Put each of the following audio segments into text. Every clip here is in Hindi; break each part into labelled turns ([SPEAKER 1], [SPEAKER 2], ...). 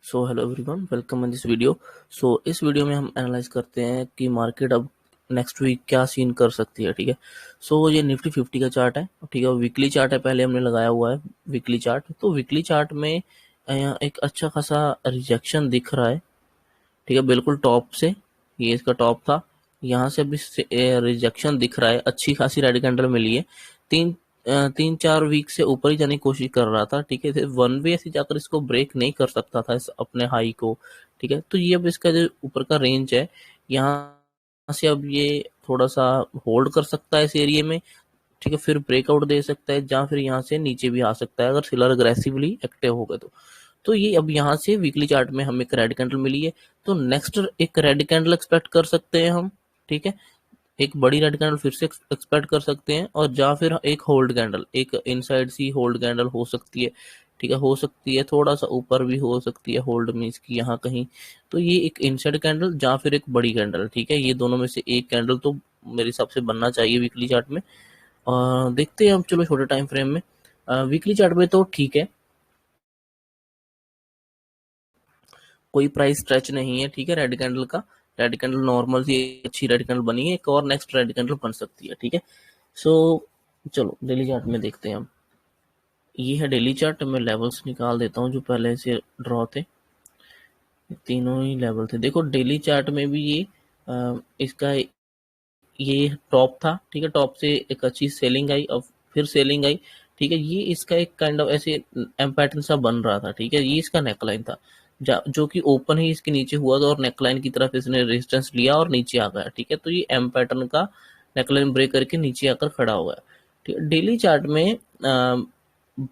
[SPEAKER 1] So hello everyone, welcome in this video. इस वीडियो में हम एनालाइज करते हैं कि मार्केट अब नेक्स्ट वीक क्या सीन कर सकती है। ठीक है। ये निफ्टी 50 का चार्ट है। ठीक है। वीकली चार्ट है, पहले हमने लगाया हुआ है वीकली चार्ट। तो वीकली चार्ट में एक अच्छा खासा रिजेक्शन दिख रहा है। ठीक है, बिल्कुल टॉप से। ये इसका टॉप था, यहाँ से अभी रिजेक्शन दिख रहा है। अच्छी खासी रेड कैंडल मिली है। तीन 3-4 वीक से ऊपर ही जाने की कोशिश कर रहा था। ठीक है, वन वे ऐसे जाकर इसको ब्रेक नहीं कर सकता था अपने हाई को। ठीक है, तो ये अब इसका जो ऊपर का रेंज है, यहाँ से अब ये थोड़ा सा होल्ड कर सकता है इस एरिया में। ठीक है, फिर ब्रेकआउट दे सकता है, या फिर यहाँ से नीचे भी आ सकता है अगर सेलर अग्रेसिवली एक्टिव हो गए तो ये अब यहाँ से वीकली चार्ट में हमें एक रेड कैंडल मिली है, तो नेक्स्ट एक रेड कैंडल एक्सपेक्ट कर सकते हैं हम। ठीक है, एक बड़ी रेड कैंडल फिर से एक्सपेक्ट कर सकते हैं, और या फिर एक होल्ड कैंडल, एक इनसाइड सी होल्ड कैंडल हो सकती है। ठीक है, हो सकती है थोड़ा सा ऊपर भी हो सकती है होल्ड मीन्स की यहाँ कहीं। तो ये एक इनसाइड कैंडल या फिर एक बड़ी कैंडल। ठीक है, ये दोनों में से एक कैंडल तो मेरे हिसाब से बनना चाहिए वीकली चार्ट में। देखते हैं हम, चलो छोटे टाइम फ्रेम में। वीकली चार्ट में तो ठीक है, कोई प्राइस स्ट्रेच नहीं है। ठीक है, रेड कैंडल का, रेड कैंडल नॉर्मल सी अच्छी रेड कैंडल बनी है, एक और नेक्स्ट रेड कैंडल बन सकती है। ठीक है, सो चलो डेली चार्ट में देखते हैं हम। ये है डेली चार्ट। मैं लेवल्स निकाल देता हूँ जो पहले से ड्रॉ थे। तीनों ही लेवल थे। देखो डेली चार्ट में भी ये इसका ये टॉप था। ठीक है, टॉप से एक अच्छी सेलिंग आई, अब फिर सेलिंग आई। ठीक है, ये इसका एक काइंड ऑफ ऐसे एम पैटर्न सा बन रहा था। ठीक है, ये इसका नेकलाइन था, जो कि ओपन ही इसके नीचे हुआ था और नेकलाइन की तरफ इसने रेजिस्टेंस लिया और नीचे आ गया। ठीक है, तो ये एम पैटर्न का नेकलाइन ब्रेक करके नीचे आकर खड़ा हुआ है। ठीक है, डेली चार्ट में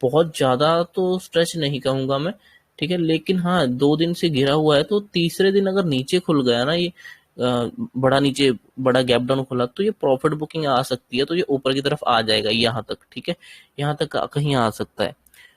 [SPEAKER 1] बहुत ज्यादा तो स्ट्रेच नहीं कहूंगा मैं। ठीक है, लेकिन हाँ 2 दिन से घिरा हुआ है, तो तीसरे दिन अगर नीचे खुल गया ना ये, बड़ा नीचे बड़ा गैप डाउन खुला, तो ये प्रॉफिट बुकिंग आ सकती है। तो ये ऊपर की तरफ आ जाएगा यहाँ तक। ठीक है, यहाँ तक कहीं आ सकता है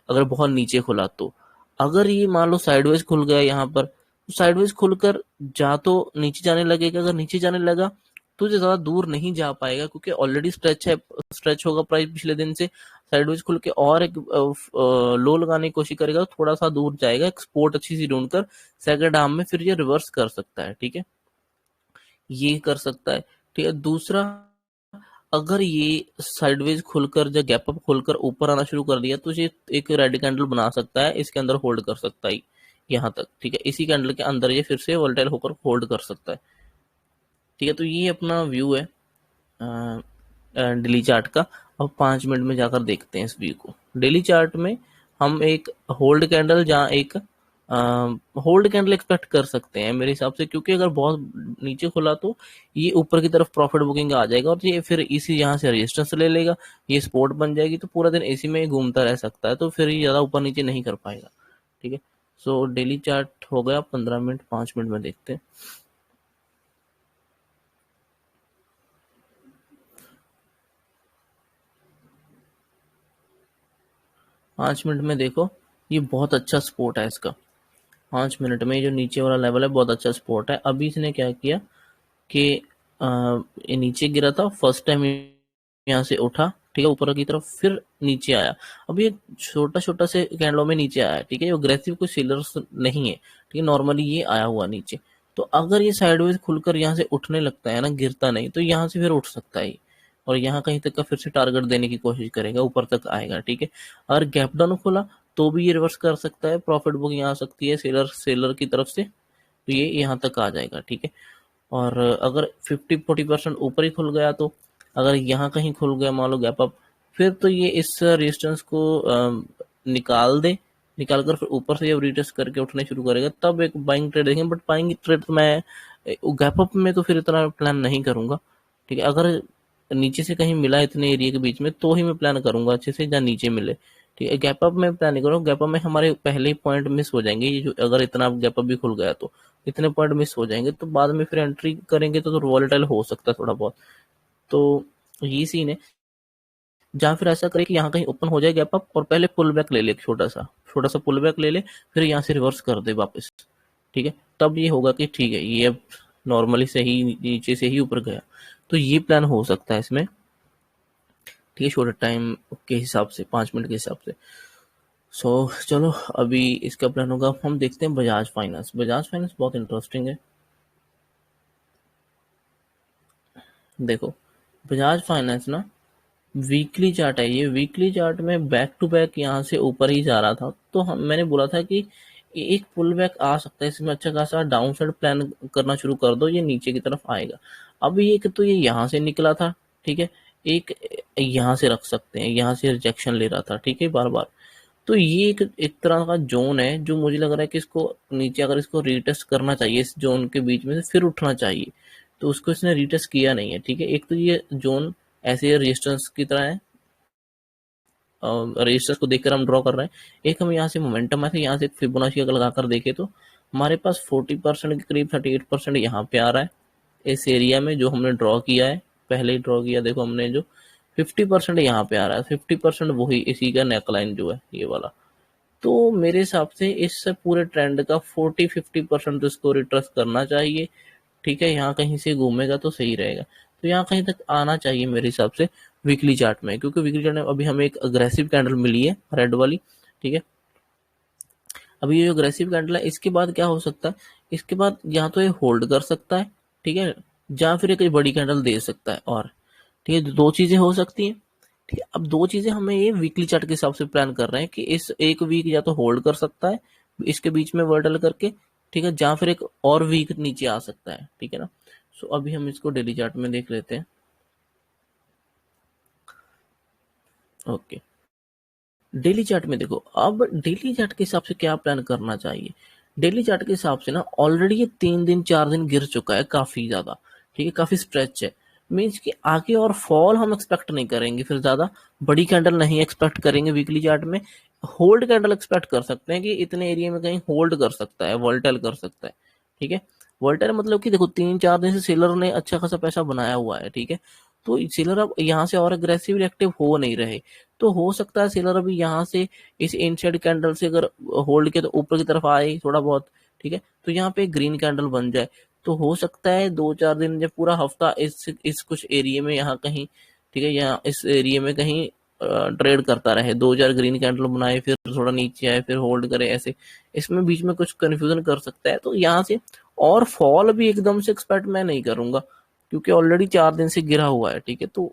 [SPEAKER 1] अगर बहुत नीचे खुला तो। अगर ये मान लो साइडवेज खुल गया यहाँ पर, तो साइडवेज खुलकर जा तो नीचे जाने लगेगा। अगर नीचे जाने लगा तो ये ज्यादा दूर नहीं जा पाएगा, क्योंकि ऑलरेडी स्ट्रेच है, स्ट्रेच होगा प्राइस पिछले दिन से। साइडवेज खुल के और एक लो लगाने की कोशिश करेगा, तो थोड़ा सा दूर जाएगा, एक्सपोर्ट अच्छी सी ढूंढकर सेकंड आर्म में फिर ये रिवर्स कर सकता है। ठीक है, ये कर सकता है। ठीक है, दूसरा, अगर ये साइडवेज खुलकर या गैप अप खुलकर ऊपर आना शुरू कर दिया, तो ये एक रेड कैंडल बना सकता है, इसके अंदर होल्ड कर सकता है यहाँ तक। ठीक है, इसी कैंडल के अंदर ये फिर से वोलेटाइल होकर होल्ड कर सकता है। ठीक है, तो ये अपना व्यू है डेली चार्ट का। अब 5 मिनट में जाकर देखते हैं इस व्यू को। डेली चार्ट में हम एक होल्ड कैंडल या एक होल्ड कैंडल एक्सपेक्ट कर सकते हैं मेरे हिसाब से, क्योंकि अगर बहुत नीचे खुला तो ये ऊपर की तरफ प्रॉफिट बुकिंग आ जाएगा, और ये फिर इसी यहाँ से रजिस्टेंस ले लेगा, ये सपोर्ट बन जाएगी, तो पूरा दिन इसी में घूमता रह सकता है, तो फिर ये ज्यादा ऊपर नीचे नहीं कर पाएगा। ठीक है, डेली चार्ट हो गया 15 मिनट। 5 मिनट में देखते हैं। 5 मिनट में देखो, ये बहुत अच्छा सपोर्ट है इसका। 5 मिनट में जो नीचे वाला लेवल है बहुत अच्छा सपोर्ट है। अभी इसने क्या किया कि ये नीचे गिरा था फर्स्ट टाइम, यहाँ से उठा। ठीक है, ऊपर की तरफ फिर नीचे आया। अब ये छोटा छोटा से कैंडलों में नीचे आया। ठीक है, ये अग्रेसिव कोई सेलर्स नहीं है। ठीक है, नॉर्मली ये आया हुआ नीचे। तो अगर ये साइडवेज खुलकर यहाँ से उठने लगता है ना, गिरता नहीं, तो यहाँ से फिर उठ सकता है और यहाँ कहीं तक का फिर से टारगेट देने की कोशिश करेगा, ऊपर तक आएगा। ठीक है, अगर गैप डाउन खुला तो भी ये रिवर्स कर सकता है, प्रॉफिट बुकिंग आ सकती है सेलर की तरफ से, तो ये यहाँ तक आ जाएगा। ठीक है, और अगर 50-40% ऊपर ही खुल गया, तो अगर यहाँ कहीं खुल गया मान लो गैप अप, फिर तो ये इस रेजिस्टेंस को निकाल दे, निकाल कर फिर ऊपर से जब रिटेस्ट करके उठने शुरू करेगा, तब एक बाइंग ट्रेड देखेंगे। बट बाइंग ट्रेड मैं गैप अप में तो फिर इतना प्लान नहीं करूंगा। ठीक है, अगर नीचे से कहीं मिला इतने एरिया के बीच में, तो ही मैं प्लान करूंगा अच्छे से, जहाँ नीचे मिले। ठीक है, गैप अप में प्लान नहीं करूंगा। गैप अप में हमारे पहले ही पॉइंट मिस हो जाएंगे, ये जो अगर इतना गैप अप भी खुल गया तो इतने पॉइंट मिस हो जाएंगे, तो बाद में फिर एंट्री करेंगे तो वॉलेटाइल हो सकता है थोड़ा बहुत। तो ये सीन है। जहाँ फिर ऐसा करे कि यहाँ कहीं ओपन हो जाए गैप अप, और पहले पुल बैक ले ले, छोटा सा पुल बैक ले ले, फिर यहाँ से रिवर्स कर दे वापस। ठीक है, तब ये होगा कि ठीक है, ये अब नॉर्मली से ही नीचे से ही ऊपर गया, तो ये प्लान हो सकता है इसमें। ठीक है, छोटे टाइम के हिसाब से, 5 मिनट के हिसाब से। सो चलो अभी इसका प्लान होगा, हम देखते हैं बजाज फाइनेंस। बजाज फाइनेंस बहुत इंटरेस्टिंग है। देखो बजाज फाइनेंस ना वीकली चार्ट है, ये वीकली चार्ट में बैक टू बैक यहाँ से ऊपर ही जा रहा था, तो हम मैंने बोला था कि एक पुल बैक आ सकता है, इसमें अच्छा खासा डाउन साइड प्लान करना शुरू कर दो, ये नीचे की तरफ आएगा। अब ये कि तो ये यहाँ से निकला था, ठीक है, एक यहाँ से रख सकते हैं, यहाँ से रिजेक्शन ले रहा था, ठीक है, बार बार। तो ये एक तरह का जोन है जो मुझे लग रहा है कि इसको नीचे अगर इसको रीटेस्ट करना चाहिए, इस जोन के बीच में से फिर उठना चाहिए, तो उसको इसने रीटेस्ट किया नहीं है, ठीक है। एक तो ये जोन ऐसे रेजिस्टेंस की तरह है, रजिस्टर्स को देखकर हम ड्रॉ कर रहे हैं। एक हम यहाँ से मोमेंटम है, यहाँ से फिबोनाची अगर लगाकर देखें तो हमारे पास 40% के करीब 38% यहाँ पे आ रहा है इस एरिया में जो हमने ड्रॉ किया है, पहले ही ड्रॉ किया। देखो हमने जो 50% यहाँ पे आ रहा है, 50% वही इसी का नेकलाइन जो है ये वाला। तो मेरे हिसाब से इस पूरे ट्रेंड का 40-50% तो इसको रिट्रेस करना चाहिए, ठीक है। यहाँ कहीं से घूमेगा तो सही रहेगा, तो यहाँ कहीं तक आना चाहिए मेरे हिसाब से वीकली चार्ट में, क्योंकि वीकली चार्ट में अभी हमें एक अग्रेसिव कैंडल मिली है रेड वाली, ठीक है। अभी ये जो अग्रेसिव कैंडल है इसके बाद क्या हो सकता है, इसके बाद या तो ये होल्ड कर सकता है, ठीक है, या फिर एक बड़ी कैंडल दे सकता है, और ठीक है, दो चीजें हो सकती हैं, ठीक है। अब दो चीजें हमें ये वीकली चार्ट के हिसाब से प्लान कर रहे हैं कि इस एक वीक या तो होल्ड कर सकता है इसके बीच में वर्डल करके, ठीक है, या फिर एक और वीक नीचे आ सकता है, ठीक है ना। सो अभी हम इसको डेली चार्ट में देख लेते हैं। ओके, डेली चार्ट में देखो, अब डेली चार्ट के हिसाब से क्या प्लान करना चाहिए। डेली चार्ट के हिसाब से ना ऑलरेडी ये 3 दिन 4 दिन गिर चुका है काफी ज्यादा, ठीक है, काफी स्ट्रेच है। मीन्स कि आगे और फॉल हम एक्सपेक्ट नहीं करेंगे, फिर ज्यादा बड़ी कैंडल नहीं एक्सपेक्ट करेंगे वीकली चार्ट में। होल्ड कैंडल एक्सपेक्ट कर सकते हैं कि इतने एरिया में कहीं होल्ड कर सकता है, वोल्टाइल कर सकता है, ठीक है। वोल्टाइल मतलब कि देखो 3 4 दिन से सेलर ने अच्छा खासा पैसा बनाया हुआ है, ठीक है। तो सेलर अब यहाँ से और अग्रेसिवली एक्टिव हो नहीं रहे, तो हो सकता है सेलर अभी यहाँ से इस इनसाइड कैंडल से अगर होल्ड के तो ऊपर की तरफ आए थोड़ा बहुत, ठीक है, तो यहाँ पे ग्रीन कैंडल बन जाए, तो हो सकता है 2 4 दिन जब पूरा हफ्ता इस कुछ एरिया में यहाँ कहीं, ठीक है, यहाँ इस एरिया में कहीं ट्रेड करता रहे, 2 4 ग्रीन कैंडल बनाए, फिर थोड़ा नीचे आए, फिर होल्ड करे, ऐसे इसमें बीच में कुछ कंफ्यूजन कर सकता है। तो यहाँ से और फॉल भी एकदम से एक्सपेक्ट मैं नहीं करूंगा, क्योंकि ऑलरेडी 4 दिन से गिरा हुआ है, ठीक है। तो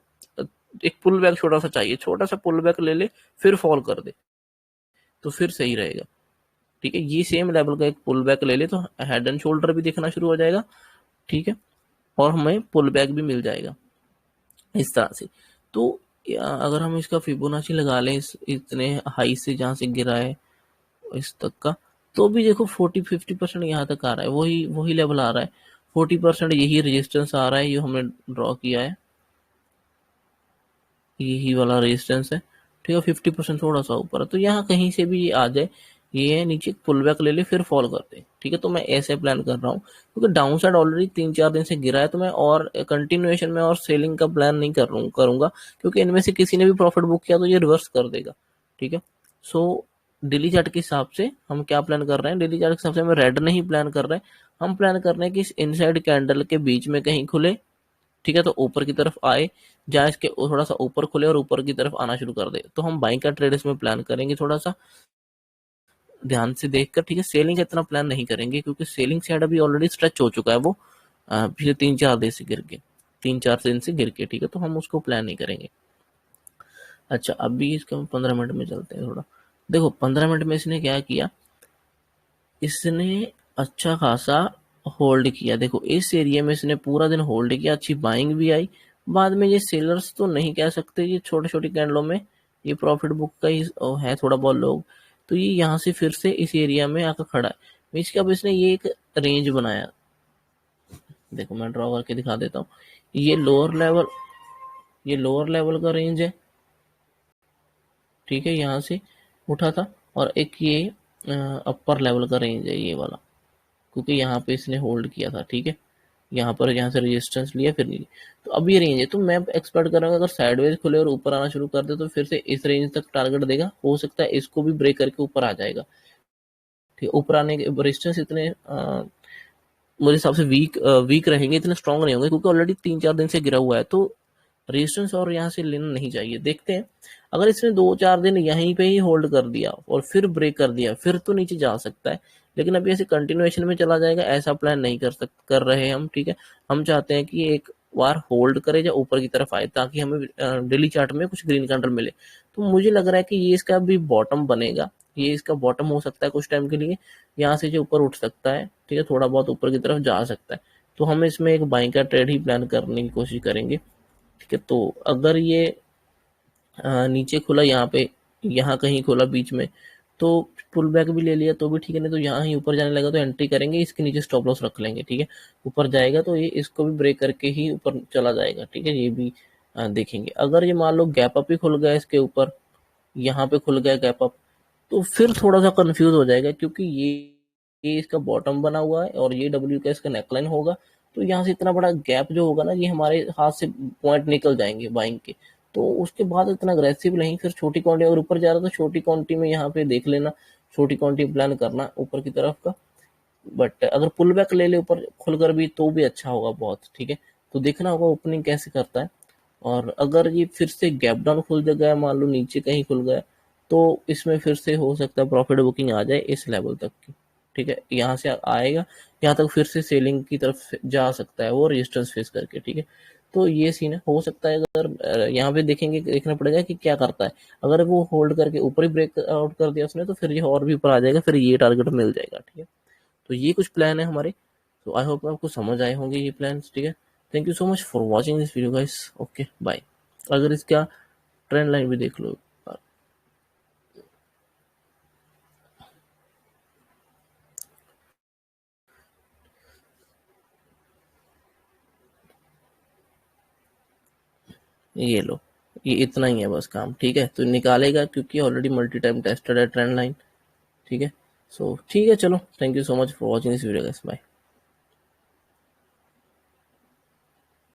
[SPEAKER 1] एक पुल बैक छोटा सा चाहिए, छोटा सा पुल बैक ले ले, फिर फॉल कर दे तो फिर सही रहेगा, ठीक है। ये सेम लेवल का एक पुल बैक ले ले तो हेड एंड शोल्डर भी दिखना शुरू हो जाएगा, ठीक है, और हमें पुल बैक भी मिल जाएगा इस तरह से। तो अगर हम इसका फिबोनाची लगा लें इतने हाई से जहां से गिरा है इस तक का, तो भी देखो 40-50% यहाँ तक आ रहा है, वही वही लेवल आ रहा है, 40% यही रेजिस्टेंस आ रहा है, ये हमने ड्रॉ किया है, यही वाला रेजिस्टेंस है, ठीक है। 50% थोड़ा सा ऊपर है, तो यहाँ कहीं से भी ये आ जाए, ये है नीचे पुल बैक ले ले फिर फॉल कर दे, ठीक है। तो मैं ऐसे प्लान कर रहा हूँ, क्योंकि डाउन साइड ऑलरेडी 3 4 दिन से गिरा है, तो मैं और कंटिन्यूएशन में और सेलिंग का प्लान नहीं करूंगा, क्योंकि इनमें से किसी ने भी प्रॉफिट बुक किया तो ये रिवर्स कर देगा, ठीक है। सो डेली चार्ट के हिसाब से हम क्या प्लान कर रहे हैं, डेली चार्ट के हिसाब से हम रेड नहीं प्लान कर रहे हैं, हम प्लान कर रहे हैं कि इस इनसाइड कैंडल के बीच में कहीं खुले, ठीक है, तो ऊपर की तरफ आए, जहाँ इसके थोड़ा सा ऊपर खुले और ऊपर की तरफ आना शुरू कर दे, तो हम बाइंग का ट्रेड इसमें प्लान करेंगे, थोड़ा सा ध्यान से देखकर, ठीक है। सेलिंग का इतना प्लान नहीं करेंगे, क्योंकि सेलिंग साइड अभी ऑलरेडी स्ट्रेच हो चुका है, वो पिछले 3 4 दिन से गिर के, ठीक है, तो हम उसको प्लान नहीं करेंगे। अच्छा, अभी इसके हम 15 मिनट में चलते हैं थोड़ा। देखो 15 मिनट में इसने क्या किया, इसने अच्छा खासा होल्ड किया, देखो इस एरिया में इसने पूरा दिन होल्ड किया, अच्छी बाइंग भी आई। बाद में ये सेलर्स तो नहीं कह सकते, ये छोटे छोटे कैंडलों में ये प्रॉफिट बुक का ही है थोड़ा बहुत लोग, तो ये यहाँ से फिर से इस एरिया में आकर खड़ा है। मीन्स कि अब इसने ये एक रेंज बनाया, देखो मैं ड्रॉ करके दिखा देता हूँ, ये लोअर लेवल, ये लोअर लेवल का रेंज है, ठीक है, यहाँ से उठा था, और एक ये अपर लेवल का रेंज है ये वाला, क्योंकि यहाँ पे इसने होल्ड किया था, ठीक है, यहाँ पर यहाँ से रेजिस्टेंस लिया फिर नहीं लिया, तो अब ये रेंज है। तो मैं एक्सपेक्ट करूंगा अगर साइडवेज खुले और ऊपर आना शुरू कर दे तो फिर से इस रेंज तक टारगेट देगा, हो सकता है इसको भी ब्रेक करके ऊपर आ जाएगा, ठीक है। ऊपर आने के रेजिस्टेंस इतने मेरे हिसाब से वीक रहेंगे, इतने स्ट्रांग नहीं होंगे, क्योंकि ऑलरेडी 3 4 दिन से गिरा हुआ है, तो रेजिस्टेंस और यहाँ से लेना नहीं चाहिए। देखते हैं, अगर इसने 2-4 दिन यहीं पे ही होल्ड कर दिया और फिर ब्रेक कर दिया, फिर तो नीचे जा सकता है, लेकिन अभी ऐसे कंटिन्यूएशन में चला जाएगा ऐसा प्लान नहीं कर रहे हैं हम, ठीक है। हम चाहते हैं कि एक बार होल्ड करे या ऊपर की तरफ आए, ताकि हमें डेली चार्ट में कुछ ग्रीन कैंडल मिले। तो मुझे लग रहा है कि ये इसका भी बॉटम बनेगा, ये इसका बॉटम हो सकता है कुछ टाइम के लिए, यहाँ से जो ऊपर उठ सकता है, ठीक है, थोड़ा बहुत ऊपर की तरफ जा सकता है। तो हम इसमें एक बाइंग का ट्रेड ही प्लान करने की कोशिश करेंगे, ठीक है। तो अगर ये नीचे खुला, यहाँ पे, यहाँ कहीं खुला बीच में, तो पुल बैक भी ले लिया तो भी ठीक है, नहीं तो यहाँ ही ऊपर जाने लगा तो एंट्री करेंगे, इसके नीचे स्टॉप लॉस रख लेंगे, ठीक है। ऊपर जाएगा तो ये इसको भी ब्रेक करके ही ऊपर चला जाएगा, ठीक है, ये भी देखेंगे। अगर ये मान लो गैप अप ही खुल गया इसके ऊपर, यहाँ पे खुल गया गैप अप, तो फिर थोड़ा सा कंफ्यूज हो जाएगा, क्योंकि ये इसका बॉटम बना हुआ है और ये डब्ल्यू का इसका नेकलाइन होगा। तो यहाँ से इतना बड़ा गैप जो होगा ना, ये हमारे हाथ से पॉइंट निकल जाएंगे बाइंग के। तो उसके बाद इतना अग्रेसिव नहीं, फिर छोटी क्वांटिटी अगर ऊपर जा रहा है तो छोटी क्वांटिटी में यहाँ पे देख लेना, छोटी क्वांटिटी प्लान करना ऊपर की तरफ का। बट अगर पुल बैक ले ले ऊपर खुलकर भी तो भी अच्छा होगा बहुत, ठीक है। तो देखना होगा ओपनिंग कैसे करता है। और अगर ये फिर से गैप डाउन खुल गया, मान लो नीचे कहीं खुल गया, तो इसमें फिर से हो सकता है प्रॉफिट बुकिंग आ जाए इस लेवल तक की, ठीक है। यहाँ से आएगा, यहाँ तक फिर से सेलिंग की तरफ जा सकता है वो रेजिस्टेंस फेस करके, ठीक है। तो ये सीन है, हो सकता है अगर यहाँ पे देखेंगे, देखना पड़ेगा कि क्या करता है। अगर वो होल्ड करके ऊपर ही ब्रेक आउट कर दिया उसने, तो फिर ये और भी ऊपर आ जाएगा, फिर ये टारगेट मिल जाएगा, ठीक है। तो ये कुछ प्लान है हमारे। तो आई होप आपको समझ आए होंगे ये प्लान्स, ठीक है। Thank you so much for watching this video guys. Okay bye. अगर इसका ट्रेंड लाइन भी देख लो, ये लो, ये इतना ही है बस काम, ठीक है। तो निकालेगा क्योंकि ऑलरेडी मल्टी टाइम टेस्टेड है ट्रेंड लाइन, ठीक है। सो ठीक है, चलो, thank you so much for watching this video guys, bye.